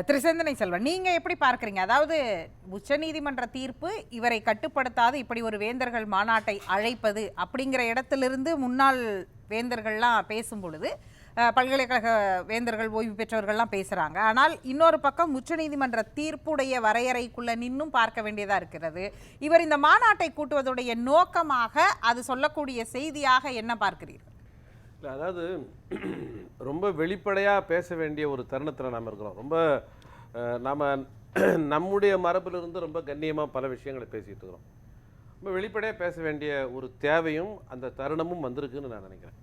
திரு சிந்தனை செல்வன், நீங்க எப்படி பார்க்குறீங்க? அதாவது உச்சநீதிமன்ற தீர்ப்பு இவரை கட்டுப்படுத்தாது இப்படி ஒரு வேந்தர்கள் மாநாட்டை அழைப்பது அப்படிங்கிற இடத்திலிருந்து முன்னாள் வேந்தர்கள்லாம் பேசும் பொழுது பல்கலைக்கழக வேந்தர்கள் ஓய்வு பெற்றவர்கள்லாம் பேசுகிறாங்க. ஆனால் இன்னொரு பக்கம் உச்சநீதிமன்ற தீர்ப்புடைய வரையறைக்குள்ளே நின்னும் பார்க்க வேண்டியதாக இருக்கிறது. இவர் இந்த மாநாட்டை கூட்டுவதுடைய நோக்கமாக அது சொல்லக்கூடிய செய்தியாக என்ன பார்க்கிறீர்கள்? இல்லை, அதாவது ரொம்ப வெளிப்படையாக பேச வேண்டிய ஒரு தருணத்தில் நாம் இருக்கிறோம். ரொம்ப நாம் நம்முடைய மரபிலிருந்து ரொம்ப கண்ணியமாக பல விஷயங்களை பேசிகிட்டு இருக்கிறோம். ரொம்ப வெளிப்படையாக பேச வேண்டிய ஒரு தேவையும் அந்த தருணமும் வந்திருக்குன்னு நான் நினைக்கிறேன்.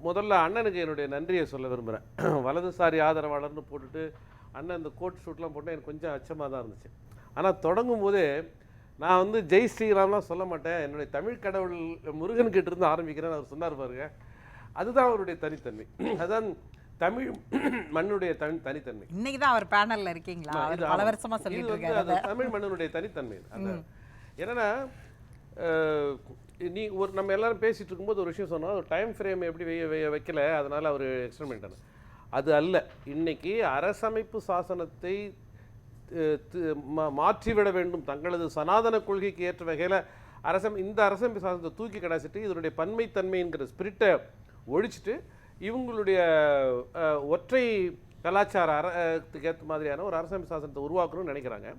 முதல்ல அண்ணனுக்கு என்னுடைய நன்றியை சொல்ல விரும்புகிறேன். வலதுசாரி ஆதரவாளர்னு போட்டுட்டு அண்ணன் இந்த கோட் ஷூட்லாம் போட்டால் எனக்கு கொஞ்சம் அச்சமாக தான் இருந்துச்சு. ஆனால் தொடங்கும் போதே நான் வந்து ஜெய் ஸ்ரீராம்லாம் சொல்ல மாட்டேன், என்னுடைய தமிழ் கடவுள் முருகன் கிட்ட இருந்து ஆரம்பிக்கிறேன்னு அவர் சொன்னார் பாருங்க. அதுதான் அவருடைய தனித்தன்மை, அதுதான் தமிழ் மண்ணுடைய தனித்தன்மை. இன்னைக்கு தான் அவர் பேனல்ல இருக்கீங்களா? பல வருஷமா சொல்லிட்டு இருக்காரு. தமிழ் மண்ணுடைய தனித்தன்மை அந்த என்னன்னா, நீ ஒரு நம்ம எல்லாரும் பேசிட்டு இருக்கும்போது ஒரு விஷயம் சொன்னால், ஒரு டைம் ஃப்ரேம் எப்படி வைக்கல, அதனால் அவர் எக்ஸ்டெண்ட் பண்ணிட்டார். அது அல்ல. இன்னைக்கு அரசமைப்பு சாசனத்தை மாற்றிவிட வேண்டும், தங்களது சனாதன கொள்கைக்கு ஏற்ற வகையில் இந்த அரசமைப்பு சாசனத்தை தூக்கி கடாச்சிட்டு இதனுடைய பன்மைத்தன்மைங்கிற ஸ்பிரிட்டை ஒழிச்சிட்டு இவங்களுடைய ஒற்றை கலாச்சாரத்துக்கு ஏற்ற மாதிரியான ஒரு அரசமைப்பு சாசனத்தை உருவாக்கணும்னு நினைக்கிறாங்க.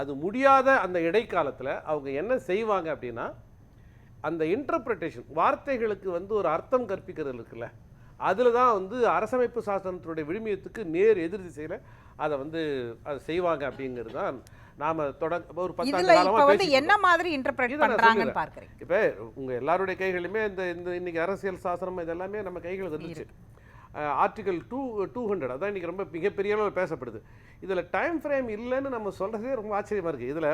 அது முடியாத அந்த இடைக்காலத்தில் அவங்க என்ன செய்வாங்க அப்படின்னா, அந்த இன்டர்பிரிட்டேஷன், வார்த்தைகளுக்கு வந்து ஒரு அர்த்தம் கற்பிக்கிறது இருக்குல்ல, அதில் தான் வந்து அரசமைப்பு சாசனத்தினுடைய விழுமியத்துக்கு நேர் எதிர் திசையில் அதை வந்து அதை செய்வாங்க அப்படிங்கிறது தான் நாம் ஒரு 10 ஆண்டு காலமாக பேசி என்ன மாதிரி இன்டர்பிரேட் பண்ணுறாங்கன்னு பார்க்குறேன். இப்போ உங்கள் எல்லாருடைய கைகளுமே இந்த இன்னைக்கு அரசியல் சாசனம் இதெல்லாமே நம்ம கைகளுக்கு இருந்துச்சு. ஆர்டிகல் 200 அதான் இன்றைக்கி ரொம்ப மிகப்பெரிய அளவில் பேசப்படுது. இதில் டைம் ஃப்ரேம் இல்லைன்னு நம்ம சொல்கிறதே ரொம்ப ஆச்சரியமாக இருக்குது. இதில்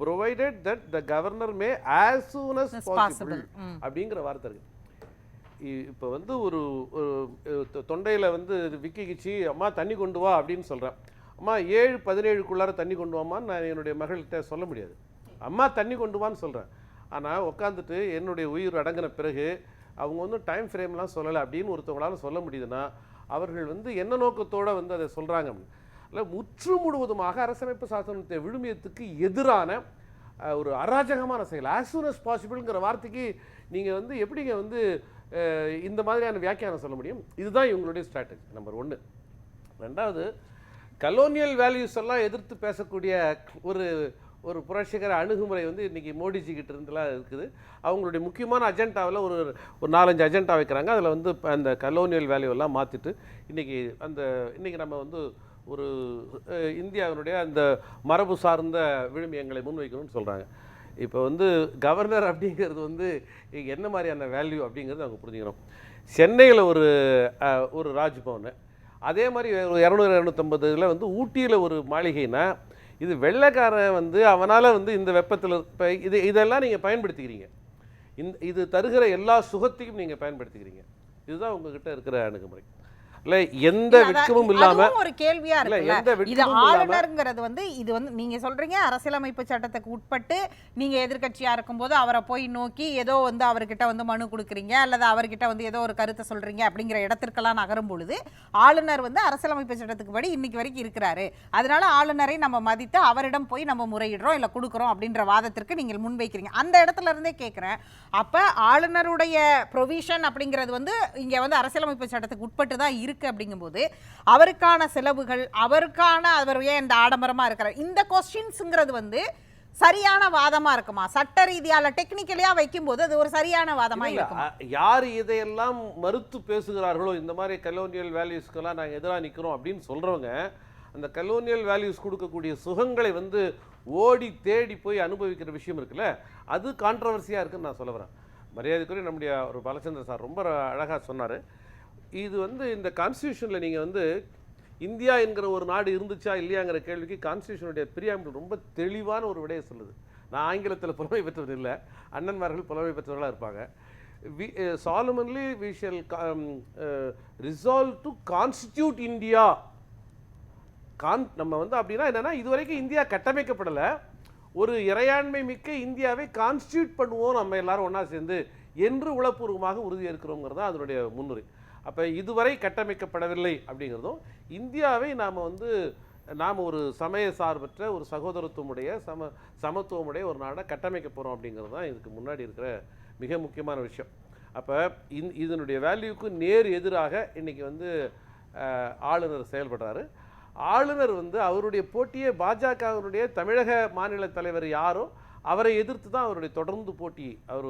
provided that the governor may as soon as possible அப்படிங்கிற வார்த்தை இருக்குது. இப்போ வந்து ஒரு தொண்டையில் வந்து விக்கிச்சு, அம்மா தண்ணி கொண்டு வா அப்படின்னு சொல்கிறேன். அம்மா 7:17 தண்ணி கொண்டு வாமான்னு நான் என்னுடைய மகள்கிட்ட சொல்ல முடியாது. அம்மா தண்ணி கொண்டு வான்னு சொல்கிறேன். ஆனால் உட்காந்துட்டு என்னுடைய உயிர் அடங்கின பிறகு அவங்க வந்து டைம் ஃப்ரேம்லாம் சொல்லலை அப்படின்னு ஒருத்தவங்களால சொல்ல முடியுதுன்னா அவர்கள் வந்து என்ன நோக்கத்தோடு வந்து அதை சொல்கிறாங்க. இல்லை, முற்று முழுவதுமாக அரசமைப்பு சாசனத்தை விழுமியத்துக்கு எதிரான ஒரு அராஜகமான செயல். ஆஸ் சூன் அஸ் பாசிபிள்ங்கிற வார்த்தைக்கு நீங்கள் வந்து எப்படிங்க வந்து இந்த மாதிரியான வியாக்கியானம் சொல்ல முடியும்? இதுதான் இவங்களுடைய ஸ்ட்ராட்டஜி நம்பர் 1. ரெண்டாவது, கலோனியல் வேல்யூஸ் எல்லாம் எதிர்த்து பேசக்கூடிய ஒரு புரட்சிகர அணுகுமுறை வந்து இன்றைக்கி மோடிஜி கிட்ட இருந்துலாம் இருக்குது. அவங்களுடைய முக்கியமான அஜெண்டாவில் ஒரு 4-5 அஜெண்டா வைக்கிறாங்க. அதில் வந்து அந்த கலோனியல் வேல்யூ எல்லாம் மாற்றிட்டு இன்றைக்கி நம்ம வந்து ஒரு இந்தியாவினுடைய அந்த மரபு சார்ந்த விழுமியங்களை முன்வைக்கணும்னு சொல்கிறாங்க. இப்போ வந்து கவர்னர் அப்படிங்கிறது வந்து என்ன மாதிரியான வேல்யூ அப்படிங்கிறது அவங்க புரிஞ்சுக்கணும். சென்னையில் ஒரு ராஜ்பவன், அதே மாதிரி ஒரு 200-250 வந்து ஊட்டியில் ஒரு மாளிகைனா, இது வெள்ளைக்காரன் வந்து அவனால் வந்து இந்த வெப்பத்தில் இப்போ இதெல்லாம் நீங்கள் பயன்படுத்திக்கிறீங்க. இது தருகிற எல்லா சுகத்தையும் நீங்கள் பயன்படுத்திக்கிறீங்க. இதுதான் உங்ககிட்ட இருக்கிற அணுகுமுறை. இல்ல, எந்த விக்கமும் இல்லாம ஒரு கேள்வியா இருக்கு. இது ஆளுநர்ங்கிறது வந்து இது வந்து நீங்க சொல்றீங்க அரசியலமைப்பு சட்டத்துக்கு உட்பட்டு நீங்க எதிர்க்கட்சியா இருக்கும்போது அவரை போய் நோக்கி ஏதோ வந்து அவர்கிட்ட வந்து மனு கொடுக்குறீங்க அல்லது அவர்கிட்ட வந்து ஏதோ ஒரு கருத்தை சொல்றீங்க அப்படிங்கிற இடத்திற்கெல்லாம் நகரும் பொழுது ஆளுநர் வந்து அரசியலமைப்பு சட்டத்துக்கு படி இன்னைக்கு வரைக்கும் இருக்கிறாரு, அதனால ஆளுநரை நம்ம மதித்து அவரிடம் போய் நம்ம முறையிடுறோம் இல்ல கொடுக்குறோம் அப்படின்ற வாதத்திற்கு நீங்கள் முன்வைக்கிறீங்க. அந்த இடத்துல இருந்தே கேட்கிறேன், அப்ப ஆளுநருடைய ப்ரொவிஷன் அப்படிங்கிறது வந்து இங்க வந்து அரசியலமைப்பு சட்டத்துக்கு உட்பட்டு தான் இருக்கு அப்படிங்கும்போது அவருக்கான செலவுகள், அவருக்கான அவர் ஏன் இந்த ஆடம்பரமா இருக்கிறார், இந்த கொஸ்டின்ஸ்ங்கிறது வந்து சரியான வாதமா இருக்குமா? சட்ட ரீதியால டெக்னிக்கலியா வைக்கும்போது அது ஒரு சரியான வாதமா இருக்குமா? யார் இதையெல்லாம் மறுத்து பேசுகிறார்களோ, இந்த மாதிரி கலோனியல் வேல்யூஸ்க்கெல்லாம் நாங்கள் எதிராக நிற்கிறோம் அப்படின்னு சொல்கிறவங்க, அந்த கலோனியல் வேல்யூஸ் கொடுக்கக்கூடிய சுகங்களை வந்து ஓடி தேடி போய் அனுபவிக்கிற விஷயம் இருக்குல்ல, அது கான்ட்ரவர்சியாக இருக்குன்னு நான் சொல்ல வரேன். மரியாதைக்குரிய நம்முடைய ஒரு பாலச்சந்திர சார் ரொம்ப அழகாக சொன்னார். இது வந்து இந்த கான்ஸ்டியூஷனில் நீங்கள் வந்து இந்தியா என்கிற ஒரு நாடு இருந்துச்சா இல்லையாங்கிற கேள்விக்கு கான்ஸ்டியூஷனுடைய பிரியாம்பிள் ரொம்ப தெளிவான ஒரு விடையை சொல்லுது. நான் ஆங்கிலத்தில் புலமை பெற்றவர் இல்லை, அண்ணன்மார்கள் புலமை பெற்றவர்களாக இருப்பாங்க. Solemnly we shall resolve to constitute India. நம்ம வந்து அப்படின்னா என்னென்னா, இதுவரைக்கும் இந்தியா கட்டமைக்கப்படலை, ஒரு இறையாண்மை மிக்க இந்தியாவை கான்ஸ்டியூட் பண்ணுவோம் நம்ம எல்லாரும் ஒன்றா சேர்ந்து என்று உளப்பூர்வமாக உறுதியேற்கிறோங்கிறது தான் அதனுடைய முன்னுரை. அப்போ இதுவரை கட்டமைக்கப்படவில்லை அப்படிங்கிறதும், இந்தியாவை நாம் ஒரு சமய சார்பற்ற ஒரு சகோதரத்துவமுடைய சமத்துவமுடைய ஒரு நாடை கட்டமைக்க போகிறோம் அப்படிங்கிறது தான் இதுக்கு முன்னாடி இருக்கிற மிக முக்கியமான விஷயம். அப்போ இதனுடைய வேல்யூக்கு நேர் எதிராக இன்றைக்கி ஆளுநர் செயல்படுறாரு. ஆளுநர் அவருடைய போட்டியே பாஜகவினுடைய தமிழக மாநில தலைவர் யாரோ அவரை எதிர்த்து தான் அவருடைய தொடர்ந்து போட்டி. அவர்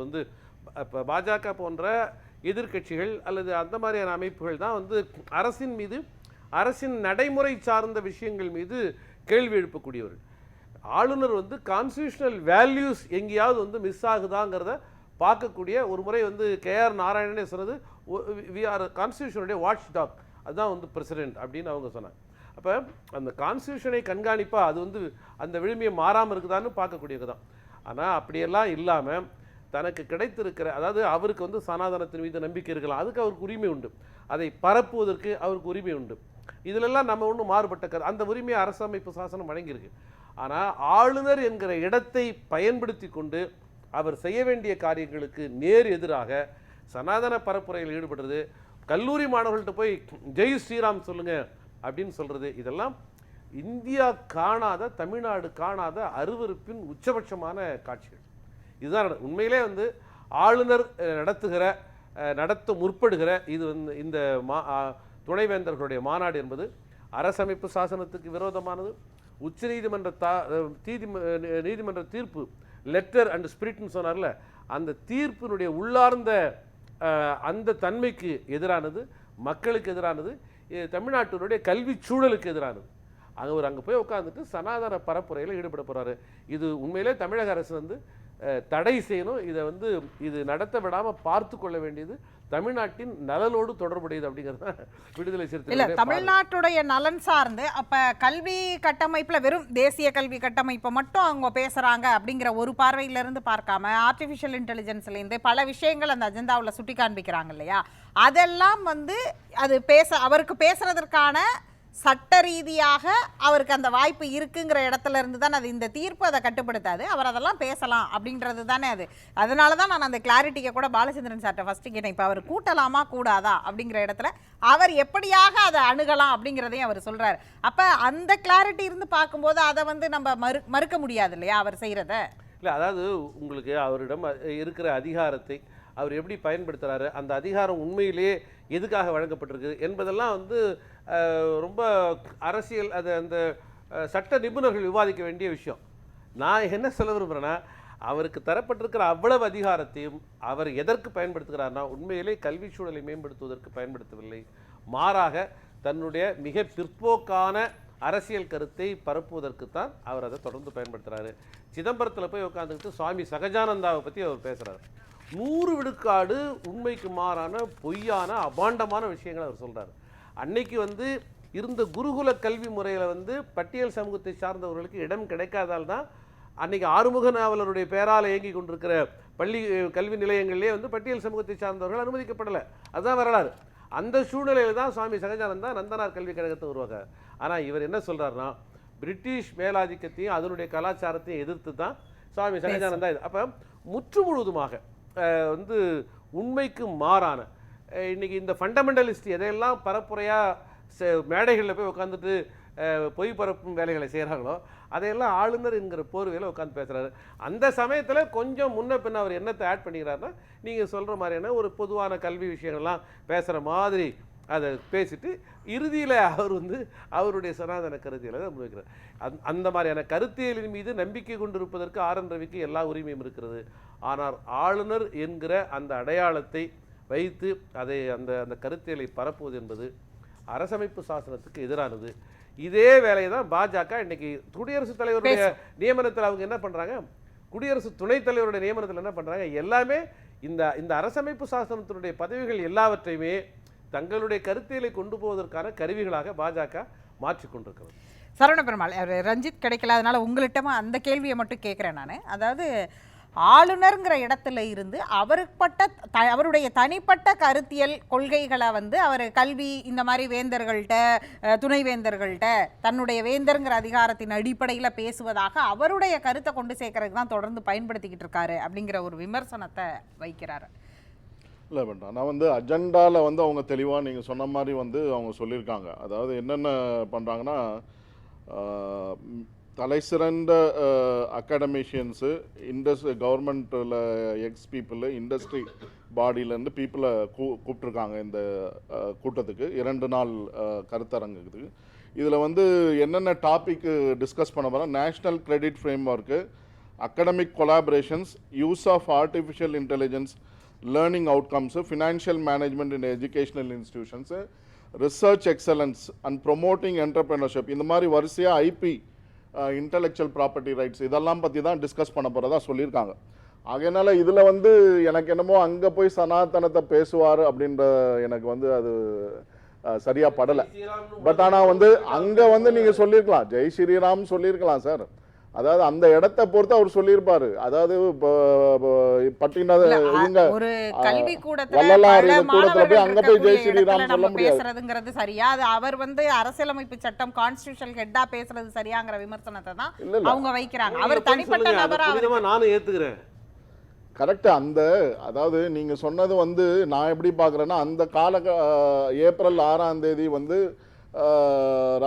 இப்போ பாஜக போன்ற எதிர்க்கட்சிகள் அல்லது அந்த மாதிரியான அமைப்புகள் தான் அரசின் மீது, அரசின் நடைமுறை சார்ந்த விஷயங்கள் மீது கேள்வி எழுப்பக்கூடியவர்கள். ஆளுநர் கான்ஸ்டியூஷனல் வேல்யூஸ் எங்கேயாவது மிஸ் ஆகுதாங்கிறத பார்க்கக்கூடிய ஒரு முறை KR நாராயணனே சொன்னது, வி ஆர் கான்ஸ்டியூஷனுடைய வாட்ச் டாக், அதுதான் பிரசிடென்ட் அப்படின்னு அவங்க சொன்னாங்க. அப்போ அந்த கான்ஸ்டியூஷனை கண்காணிப்பாக அது அந்த விழுமியை மாறாமல் இருக்குதான்னு பார்க்கக்கூடியது தான். ஆனால் அப்படியெல்லாம் இல்லாமல் தனக்கு கிடைத்திருக்கிற, அதாவது அவருக்கு சனாதனத்தின் மீது நம்பிக்கை இருக்கலாம், அதுக்கு அவருக்கு உரிமை உண்டு, அதை பரப்புவதற்கு அவருக்கு உரிமை உண்டு. இதிலெல்லாம் நம்ம ஒன்றும் மாறுபட்ட அந்த உரிமையை அரசமைப்பு சாசனம் வழங்கியிருக்கு. ஆனால் ஆளுநர் என்கிற இடத்தை பயன்படுத்தி கொண்டு அவர் செய்ய வேண்டிய காரியங்களுக்கு நேர் எதிராக சனாதன பரப்புரையில் ஈடுபடுறது, கல்லூரி மாணவர்கள்ட்ட போய் ஜெய் ஸ்ரீராம் சொல்லுங்க அப்படின்னு சொல்றது, இதெல்லாம் இந்தியா காணாத, தமிழ்நாடு காணாத அருவருப்பின் உச்சபட்சமான காட்சிகள். இதுதான் உண்மையிலே ஆளுநர் நடத்த முற்படுகிற இது இந்த துணைவேந்தர்களுடைய மாநாடு என்பது அரசமைப்பு சாசனத்துக்கு விரோதமானது. உச்ச நீதிமன்ற தீர்ப்பு லெட்டர் அண்ட் ஸ்பிரிட்னு சொன்னார்ல, அந்த தீர்ப்பினுடைய உள்ளார்ந்த அந்த தன்மைக்கு எதிரானது, மக்களுக்கு எதிரானது, தமிழ்நாட்டினுடைய கல்வி சூழலுக்கு எதிரானது. அவர் அங்கே போய் உட்காந்துட்டு சனாதன பரப்புரையில் ஈடுபட போகிறாரு. இது உண்மையிலே தமிழக அரசு தடை செய்யணும். இதை இது நடத்த விடாமல் பார்த்து கொள்ள வேண்டியது தமிழ்நாட்டின் நலனோடு தொடர்புடையது அப்படிங்கிறது விடுதலை சிறுத்தைகள். தமிழ்நாட்டுடைய நலன் சார்ந்து அப்ப கல்வி கட்டமைப்புல வெறும் தேசிய கல்வி கட்டமைப்பை மட்டும் அவங்க பேசுறாங்க அப்படிங்கிற ஒரு பார்வையிலிருந்து பார்க்காம ஆர்டிஃபிஷியல் இன்டெலிஜென்ஸ்லேருந்து பல விஷயங்கள் அந்த அஜெண்டாவில் சுட்டி காண்பிக்கிறாங்க இல்லையா, அதெல்லாம் அது அவருக்கு பேசுறதற்கான சட்ட ரீதியாக அவருக்கு அந்த வாய்ப்பு இருக்குங்கிற இடத்துல இருந்து தான் அது இந்த தீர்ப்பு அதை கட்டுப்படுத்தாது. அவர் அதெல்லாம் பேசலாம் அப்படின்றது தானே அது. அதனால தான் நான் அந்த கிளாரிட்டியை கூட பாலச்சந்திரன் சார்ட்ட ஃபஸ்ட்டு கேட்டேன். இப்போ அவர் கூட்டலாமா கூடாதா அப்படிங்கிற இடத்துல அவர் எப்படியாக அதை அணுகலாம் அப்படிங்கிறதையும் அவர் சொல்கிறார். அப்போ அந்த கிளாரிட்டி இருந்து பார்க்கும்போது அதை நம்ம மறுக்க முடியாது இல்லையா அவர் செய்கிறத. இல்லை, அதாவது உங்களுக்கு அவரிடம் இருக்கிற அதிகாரத்தை அவர் எப்படி பயன்படுத்துகிறாரு, அந்த அதிகாரம் உண்மையிலேயே எதுக்காக வழங்கப்பட்டிருக்கு என்பதெல்லாம் ரொம்ப அரசியல் அந்த சட்ட நிபுணர்கள் விவாதிக்க வேண்டிய விஷயம். நான் என்ன சொல்ல விரும்புகிறேன்னா, அவருக்கு தரப்பட்டிருக்கிற அவ்வளவு அதிகாரத்தையும் அவர் எதற்கு பயன்படுத்துகிறார்னா, உண்மையிலே கல்வி சூழலை மேம்படுத்துவதற்கு பயன்படுத்தவில்லை, மாறாக தன்னுடைய மிக பிற்போக்கான அரசியல் கருத்தை பரப்புவதற்குத்தான் அவர் அதை தொடர்ந்து பயன்படுத்துகிறாரு. சிதம்பரத்தில் போய் உட்காந்துக்கிட்டு சுவாமி சகஜானந்தாவை பற்றி அவர் பேசுகிறார். 100 விழுக்காடு உண்மைக்கு மாறான பொய்யான அபாண்டமான விஷயங்களை அவர் சொல்கிறார். அன்னைக்கு இருந்த குருகுல கல்வி முறையில் பட்டியல் சமூகத்தை சார்ந்தவர்களுக்கு இடம் கிடைக்காதால் தான் அன்னைக்கு ஆறுமுக நாவலருடைய பெயரால் இயங்கி கொண்டிருக்கிற பள்ளி கல்வி நிலையங்களிலே பட்டியல் சமூகத்தை சார்ந்தவர்கள் அனுமதிக்கப்படலை. அதுதான் வரலாறு. அந்த சூழ்நிலையில் தான் சுவாமி சகஜானந்தா நந்தனார் கல்விக் கழகத்தை உருவாக்க. ஆனால் இவர் என்ன சொல்கிறாருன்னா, பிரிட்டிஷ் மேலாதிக்கத்தையும் அதனுடைய கலாச்சாரத்தையும் எதிர்த்து தான் சுவாமி சகஜானந்தா இது. அப்போ முற்று முழுவதுமாக உண்மைக்கு மாறான இன்னைக்கு இந்த ஃபண்டமெண்டலிஸ்ட் எதையெல்லாம் பரப்புரையாக மேடைகளில் போய் உட்காந்துட்டு பொய் பரப்பும் வேலைகளை செய்கிறாங்களோ அதையெல்லாம் ஆளுநர் என்கிற போர்வையில் உட்காந்து பேசுகிறாரு. அந்த சமயத்தில் கொஞ்சம் முன்ன பின்ன அவர் என்னத்தை ஆட் பண்ணிக்கிறாருன்னா, நீங்கள் சொல்கிற மாதிரியான ஒரு பொதுவான கல்வி விஷயங்கள்லாம் பேசுகிற மாதிரி அதை பேசிட்டு இறுதியில் அவர் அவருடைய சனாதன கருத்தியலை தான் முன்வைக்கிறார். அந்த மாதிரியான கருத்தியலின் மீது நம்பிக்கை கொண்டிருப்பதற்கு RN ரவிக்கு எல்லா உரிமையும் இருக்கிறது. ஆனால் ஆளுநர் என்கிற அந்த அடையாளத்தை வைத்து அதை அந்த கருத்தியலை பரப்புவது என்பது அரசமைப்பு சாசனத்துக்கு எதிரானது. இதே வேலையை தான் பாஜக இன்னைக்கு குடியரசுத் தலைவருடைய நியமனத்தில் அவங்க என்ன பண்ணுறாங்க, குடியரசு துணைத் தலைவருடைய நியமனத்தில் என்ன பண்ணுறாங்க, எல்லாமே இந்த அரசமைப்பு சாசனத்தினுடைய பதவிகள் எல்லாவற்றையுமே தங்களுடைய கருத்தியலை கொண்டு போவதற்கான கருவிகளாக பாஜக மாற்றிக்கொண்டிருக்கிறது. சரவண பெருமாள், ரஞ்சித் கிடைக்கல, அதனால உங்கள்கிட்ட அந்த கேள்வியை மட்டும் கேட்குறேன் நான். அதாவது ஆளுநருங்கிற இடத்துல இருந்து அவருடைய தனிப்பட்ட கருத்தியல் கொள்கைகளை அவர் கல்வி இந்த மாதிரி வேந்தர்கள்ட்ட துணைவேந்தர்கள்ட்ட தன்னுடைய வேந்தருங்கிற அதிகாரத்தின் அடிப்படையில் பேசுவதாக அவருடைய கருத்தை கொண்டு சேர்க்கறதுக்கு தான் தொடர்ந்து பயன்படுத்திக்கிட்டு இருக்காரு அப்படிங்கிற ஒரு விமர்சனத்தை வைக்கிறாரு. இல்லை பட் ஆனால் வந்து அஜெண்டாவில் வந்து அவங்க தெளிவாக நீங்கள் சொன்ன மாதிரி வந்து அவங்க சொல்லியிருக்காங்க. அதாவது என்னென்ன பண்ணுறாங்கன்னா, தலை சிறந்த அகாடமிஷியன்ஸு, கவர்மெண்ட்டில் எக்ஸ் பீப்புளு, இண்டஸ்ட்ரி பாடியிலேருந்து பீப்புளை கூப்பிட்ருக்காங்க இந்த கூட்டத்துக்கு, 2 நாள் கருத்தரங்குக்கு. இதில் வந்து என்னென்ன டாபிக் டிஸ்கஸ் பண்ண போகிறோம்: national credit framework, academic collaborations, use of artificial intelligence, learning outcomes, financial management in educational institutions, research excellence and promoting entrepreneurship. இந்த மாதிரி வரிசையா ஐபி, இன்டெலெக்சுவல் ப்ராப்பர்ட்டி ரைட்ஸ், இதெல்லாம் பற்றி தான் டிஸ்கஸ் பண்ண போகிறதா சொல்லியிருக்காங்க. அதனால இதில் வந்து எனக்கு என்னமோ அங்கே போய் சனாதனத்தை பேசுவார் அப்படின்ற எனக்கு வந்து அது சரியாக படலை. பட் ஆனால் வந்து அங்கே வந்து நீங்கள் சொல்லியிருக்கலாம், ஜெய் ஸ்ரீராம் சொல்லியிருக்கலாம் சார். அதாவது அந்த இடத்தை பொறுத்து அவர் சொல்லியிருப்பாரு. அதாவது ஒரு கல்வி கூடத்துல போய் அங்க போய் ஜெய் ஸ்ரீராம் சொல்ல முடியாது பேசுறதுங்கிறது சரியா? அது அவர் வந்து அரசியலமைப்பு சட்டம் கான்ஸ்டிடியூஷன் ஹெட்டா பேசுறது சரியாங்கிற விமர்சனத்தை தான் அவங்க வைக்கிறாங்க. அவர் தனிப்பட்ட நபரா நானும் ஏத்துக்கிறேன். கரெக்ட். அந்த அதாவது நீங்க சொன்னது வந்து நான் எப்படி பாக்குறேன்னா, அந்த கால ஏப்ரல் 6ஆம் தேதி வந்து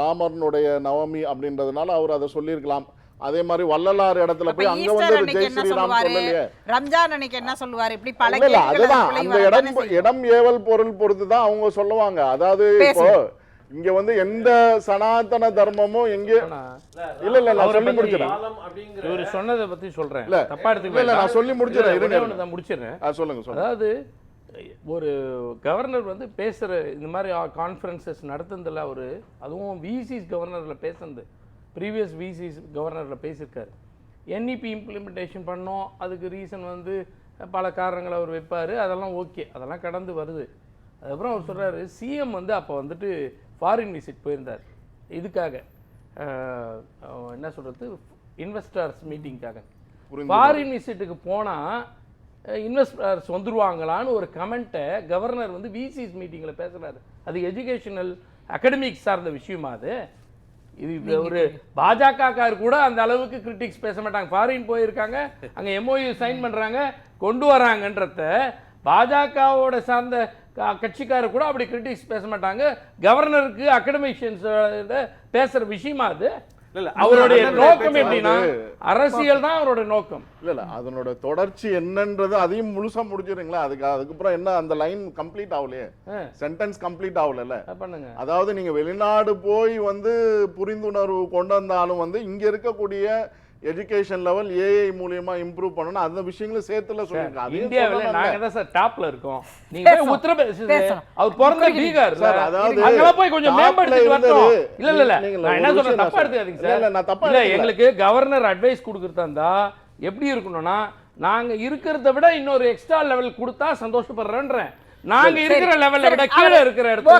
ராமனுடைய நவமி அப்படின்றதுனால அவர் அதை சொல்லியிருக்கலாம். அதே மாதிரி வள்ளலார் இடத்துல போய் அங்க வந்து ஜெய் ஸ்ரீராம் சொல்லலையே. ரம்ஜான் அன்னைக்கு என்ன சொல்லுவாரு? இப்படி பல அதுதான் அந்த இடம் ஏவல் பொருள் பொறுத்து தான் அவங்க சொல்லுவாங்க. அதாவது இப்போ இங்க வந்து எந்த சனாதன தர்மமும் எங்க இல்ல நான் சொல்லி முடிச்சிடுறேன். இவர் சொன்னதை பத்தி சொல்றேன், தப்பா எடுத்துக்கல. இல்ல நான் சொல்லி முடிச்சிடுறேன். நான் முடிச்சிடுறேன். சொல்லுங்க. அதாவது ஒரு கவர்னர் வந்து பேசுற இந்த மாதிரி கான்ஃபரன்சஸ் நடத்துனதுல அவரு, அதுவும் விசிஸ் கவர்னர்ல பேசுனது, ப்ரீவியஸ் விசிஸ் கவர்னரில் பேசியிருக்காரு. என்இபி இம்ப்ளிமெண்டேஷன் பண்ணோம், அதுக்கு ரீசன் வந்து பல காரணங்களை அவர் வைப்பார், அதெல்லாம் ஓகே, அதெல்லாம் கடந்து வருது. அதுக்கப்புறம் அவர் சொல்கிறாரு, சிஎம் வந்து அப்போ வந்துட்டு ஃபாரின் விசிட் போயிருந்தார். இதுக்காக என்ன சொல்கிறது, இன்வெஸ்டர்ஸ் மீட்டிங்காக. ஃபாரின் விசிட்டுக்கு போனால் இன்வெஸ்டர்ஸ் வந்துருவாங்களான்னு ஒரு கமெண்ட்டை கவர்னர் வந்து விசிஸ் மீட்டிங்கில் பேசுகிறாரு. அது எஜுகேஷனல் அகடமிக் சார்ந்த விஷயமா? அது இது ஒரு பாஜக கூட அந்த அளவுக்கு கிரிட்டிக்ஸ் பேச மாட்டாங்க. ஃபாரின் போயிருக்காங்க, அங்க எம்ஓயு சைன் பண்றாங்க, கொண்டு வராங்கன்றத பாஜகவோட சார்ந்த கட்சிக்காரர் கூட அப்படி கிரிட்டிக்ஸ் பேச மாட்டாங்க. கவர்னருக்கு அகடமிஷியன்ஸ் பேசுற விஷயமா அது? அவருடைய நோக்கம் எப்படின்னா அரசியல் தான் அவரோட நோக்கம். இல்ல அதனோட தொடர்ச்சி என்னன்றது அதையும் முழுசா முடிச்சிருங்களா? அதுக்கப்புறம் என்ன, அந்த லைன் கம்ப்ளீட் ஆகலையே, சென்டென்ஸ் கம்ப்ளீட் ஆகல பண்ணுங்க. அதாவது நீங்க வெளிநாடு போய் வந்து புரிந்துணர்வு கொண்டு வந்தாலும் வந்து இங்க இருக்கக்கூடிய எஜுகேஷன் லெவல் ஏஐ மூலமா இம்ப்ரூவ் பண்ணனும், அந்த விஷயங்களும் சேர்த்துல சொல்லிருக்காங்க. இந்தியாவில நாங்க தான் சார் டாப்ல இருக்கோம். நீங்க போய் உத்தரப்பிரதேச, அவர் பிறந்த பீகார் சார், அதாவது அங்க போய் கொஞ்சம் மேம்படுத்தி வரணும். இல்ல நான் என்ன சொல்றேன், தப்பா எடுத்துக்காதீங்க சார். நான் தப்பா இல்ல, எங்களுக்கு கவர்னர் அட்வைஸ் கொடுக்கறதா இருந்தா எப்படி இருக்கணும்னா, நாங்க இருக்கிறத விட இன்னொரு எக்ஸ்ட்ரா லெவல் கொடுத்தா சந்தோஷப்படுறேன்றேன். நாங்க இருக்கிற லெவல்ல விட கீழ இருக்கிற இடத்துல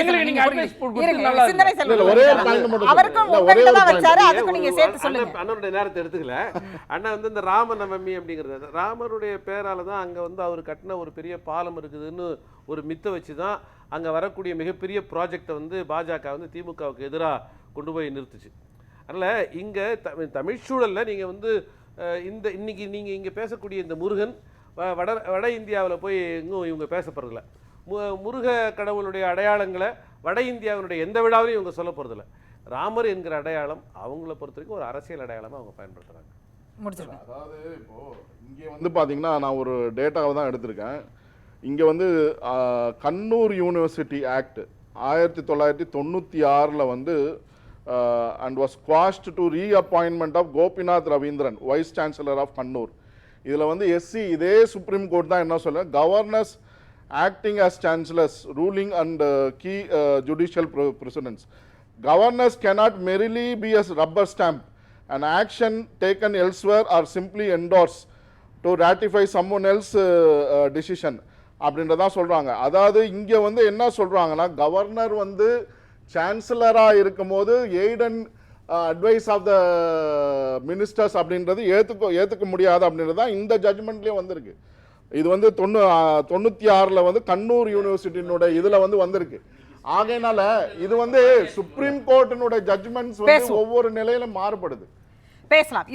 எங்களுக்கு நீங்க அட்வைஸ் கொடுத்து நல்லா இல்ல. ஒரே பாயிண்ட் மட்டும் அவருக்கும் உங்ககிட்ட தான் வச்சாரு, அதுக்கு நீங்க சேர்த்து சொல்லுங்க. அண்ணனுடைய நேரத்தை எடுத்துக்கல. அண்ணா வந்து இந்த ராமநவமி அப்படிங்கிறது, ராமருடைய பேரால தான் அங்க வந்து அவர் கட்டின ஒரு பெரிய பாலம் இருக்குதுன்னு ஒரு மித்தை வச்சு தான் அங்க வரக்கூடிய மிகப்பெரிய ப்ராஜெக்டை வந்து பாஜக வந்து திமுகவுக்கு எதிராக கொண்டு போய் நிறுத்துச்சு. அதனால இங்க தமிழ் சூழல்ல நீங்க வந்து இந்த இன்னைக்கு நீங்க இங்க பேசக்கூடிய இந்த முருகன் வட இந்தியாவில் போய் இன்னும் இவங்க பேசப்படுறதில்ல. முருக கடவுளுடைய அடையாளங்களை வட இந்தியாவினுடைய எந்த விழாவிலையும் இவங்க சொல்ல போகிறதில்ல. ராமர் என்கிற அடையாளம் அவங்கள பொறுத்த வரைக்கும் ஒரு அரசியல் அடையாளமாக அவங்க பயன்படுத்துகிறாங்க. அதாவது இப்போ இங்கே வந்து பார்த்தீங்கன்னா, நான் ஒரு டேட்டாவை தான் எடுத்திருக்கேன். இங்கே வந்து கண்ணூர் யூனிவர்சிட்டி ஆக்ட் 1996 வந்து and was quashed to reappointment of Gopinath Ravindran, vice chancellor of Kannur. இதில் வந்து எஸ்சி, இதே சுப்ரீம் கோர்ட் தான் என்ன சொல்ல, governors acting as chancellors ruling and key judicial precedents. Governors cannot merely be a rubber stamp, an action taken elsewhere or simply endorse to ratify someone else decision அப்படின்றதான் சொல்றாங்க. அதாவது இங்க வந்து என்ன சொல்றாங்கன்னா, கவர்னர் வந்து சான்சலராக இருக்கும்போது aid and advice of the ministers அப்படின்றது ஏற்றுக்க முடியாது அப்படின்றது தான் இந்த ஜட்ஜ்மெண்ட்லேயே வந்திருக்கு. இது வந்து 96 வந்து கண்ணூர் யூனிவர்சிட்டியினுடைய இதில் வந்து வந்திருக்கு. ஆகையினால இது வந்து சுப்ரீம் கோர்ட்டினுடைய ஜட்ஜ்மெண்ட்ஸ் வந்து ஒவ்வொரு நிலையிலும் மாறுபடுது. பேசலாம்.